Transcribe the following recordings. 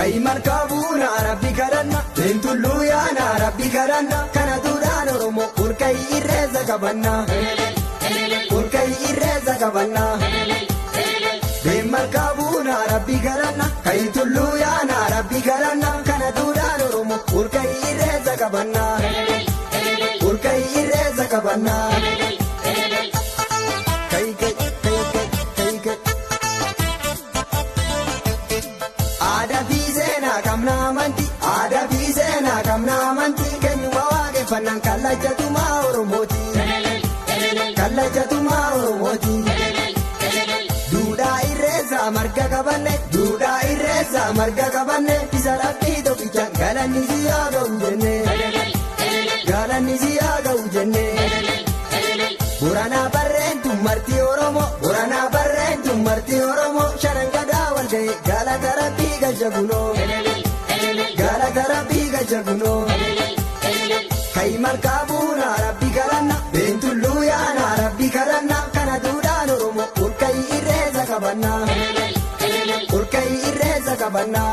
Markabuuna Rabbi karanna Beentullu yaana Rabbi karanna kana duraan Oromoo urkay irreessa qabanna urkay irreessa qabanna Markabuuna Rabbi karanna Beentullu yaana Rabbi karanna kana duraan Oromoo urkay irreessa qabanna urkay irreessa qabanna. Aadaa fi seenaa qabna amantii keenyuma waaqeffannaan kallachatumaa Oromooti kallachatumaa Oromooti. Duudhaa irreessaa marga qabanne duudhaa irreessaa marga qabanne isa Rabbii tokkichaan galanni si haa ga'u jenne galanni si haa ga'u jenne. Boranaa barreentu marti Oromoo boranaa barreentu marti Oromoo shanan gadaa wal ga'e galata Rabbii galcha kunoo. Galata Rabbii galcha kunoo. Markabuuna Rabbi karanna Beentullu yaana Rabbi karanna kana duudhaan Oromoo urkay irreessa qabanna urkay irreessa qabanna.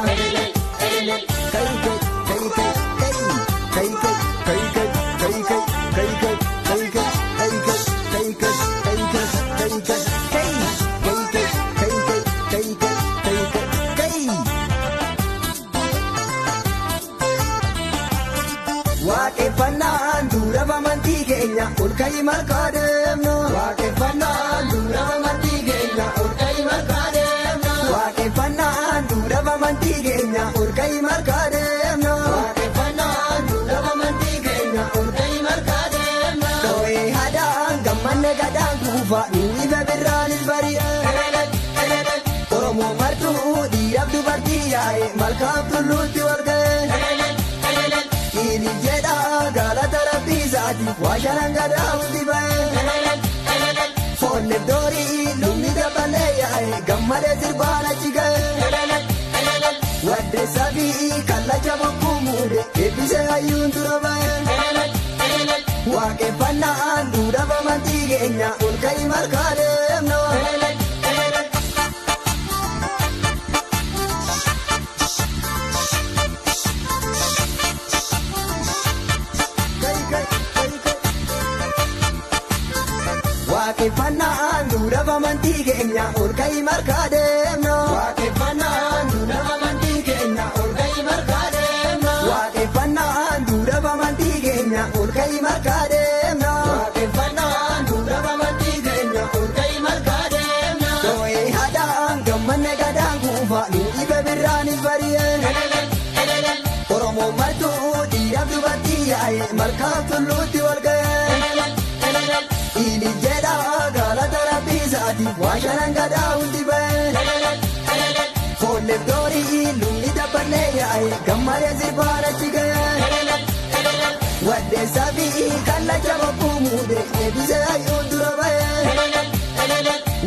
Waaqeffannaan dura amantii keenya urkay markaa deemna. Waaqeffannaan dura amantii keenya urkay markaa deemna. Waaqeffannaan dura amantii keenya urkay markaa deemna. Waaqeffannaan dura amantii keenya urkay markaa deemna. Dhoo'ee haadhaan gammanne gadaan kuufa dhiiba birraanis bari'e. Oromoo martuu dhiiraaf dubartii yaa'e malkaaf tulluutti wal ga'e. Galata Rabbii isaati waashanan gadaa hundi ba'e. Foonneef doorii lubni dabalee yaa'e gammalee sirbaan achi ga'e. Waddeessaa fi kallacha bokkuu muude eebbisee hayyuun dura ba'e. Waaqeffannaan duudhaa amantii keenya urkay markaa deemna. Waaqeffannaan dura amantii keenya urkay markaa deemna. Waaqeffannaan dura amantii keenya urkay markaa deemna. Waaqeffannaan dura amantii keenya urkay markaa deemna. Waaqeffannaan dura amantii keenya urkay markaa deemna. Dhoo'ee haadhaan gammanne gadaan kuufa dhiiba birraanis bari'e. Oromoo martuu dhiiraaf dubartii yaa'e malkaaf tulluutti wal ga'e. Galata Rabbii isaati waashanan gadaa hundi ba'e. Foonneef doorii lubni dabalee yaa'e gammalee sirbaan achi ga'e. Waddeessaa fi kallacha bokkuu muude eebbisee hayyuun dura ba'e.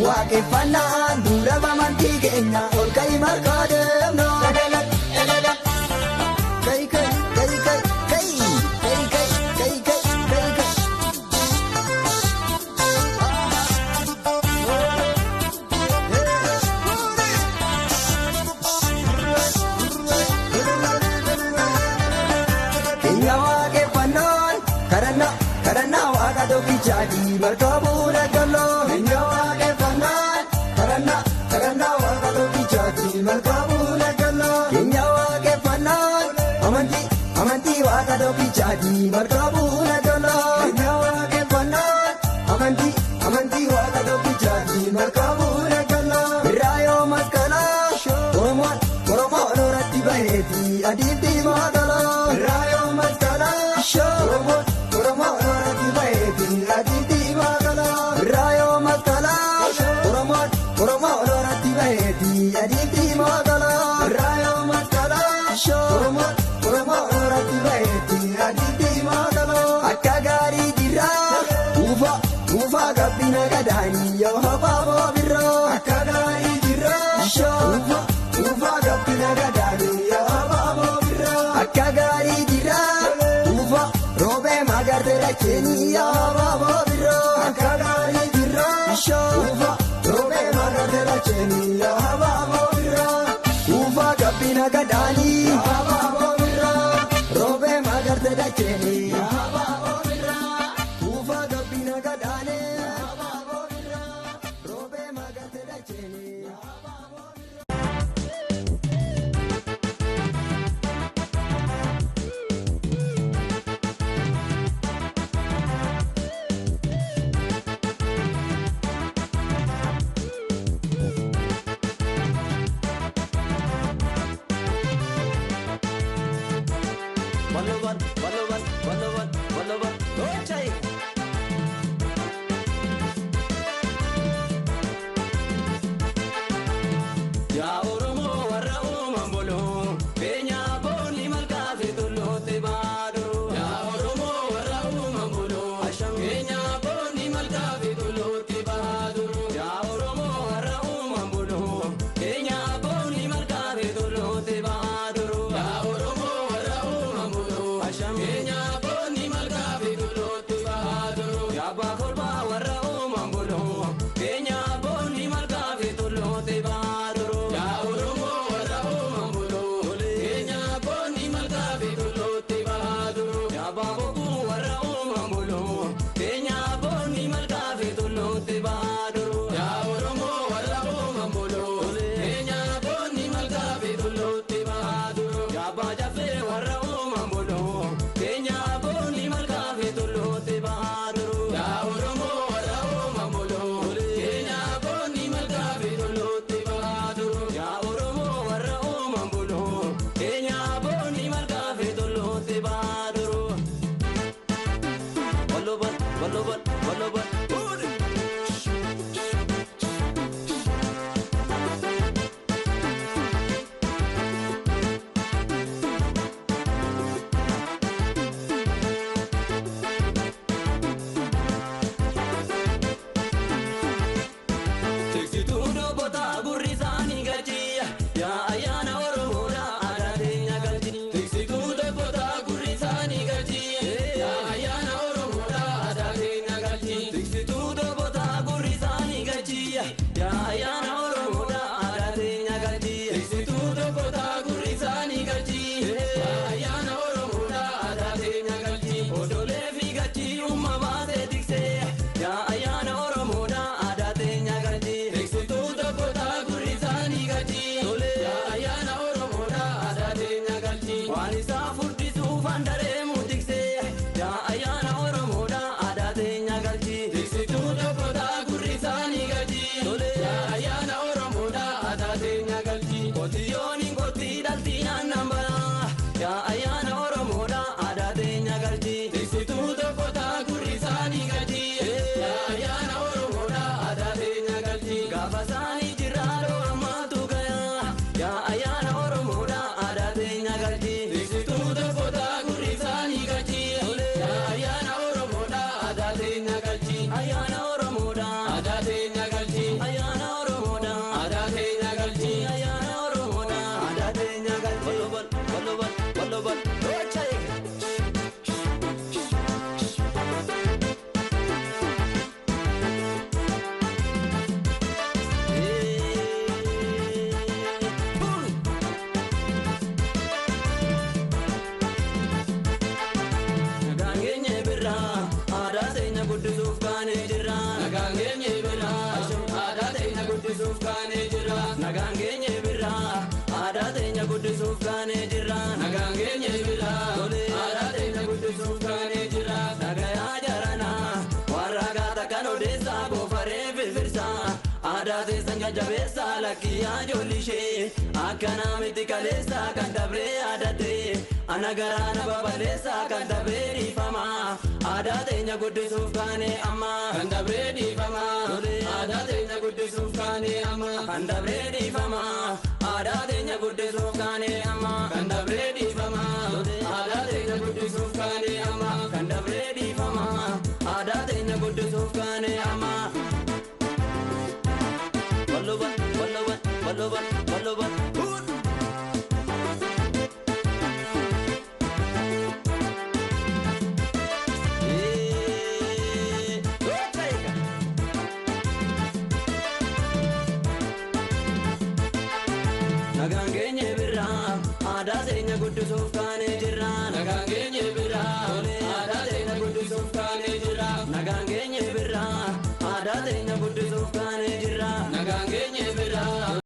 Waaqeffannaan dura amantii keenya urkay markaa deemna. Karannaa waaqa tokkichaati markabuuna galloo. Keenya waaqeffannaan karannaa waaqa tokkichaati markabuuna galloo. Keenya waaqeffannaan amantii waaqa tokkichaati markabuuna galloo. Keenya waaqeffannaan amantii waaqa tokkichaati markabuuna galloo. Birraa yoo masqalaa Oromoo irratti baheeti adiif diimaa galoo. Birraa yoo masqalaa Oromoo irratti baheeti adiif diimaa galoo. Birraa yoo masqalaa Oromoo irratti baheeti adiif diimaa galoo. Birraa yoo masqalaa Oromoo irratti baheeti adiif diimaa galoo. Akka gaarii jirraa uufaa gabbina gadaanii yoo habaaboo birraa. Akka gaarii jirraa uufaa gabbina gadaanii yoo habaaboo birraa. Akka gaarii jirraa roobee gabbina gadaanii abaaboo birraa roobee magarte dacheenii abaaboo birraa kuufaa gabbina gadaanii abaaboo birraa roobee magarte dacheenii. Balaban, Ochai. Ya Oromo warra Mambolo, Kenya boni malkafe tolote bado. Ya Oromo warra Mambolo, Asham Kenya boni malkafe tolote bado. Ya Oromo warra Mambolo, Kenya boni malkafe tolote bado. Ya Oromo warra Mambolo, Asham Kenya Jabesa la kia jolishe akana miti kalesa kandabre adate anagarana babalesa kandabre di fama adate nya gudde sufkane amma kandabre di fama adate nya gudde sufkane amma kandabre di fama adate nya gudde sufkane amma kandabre di fama adate nya gudde sufkane amma kandabre di fama adate nya gudde sufkane amma. Balaban, Nagangenye guddisuuf taanee jirra.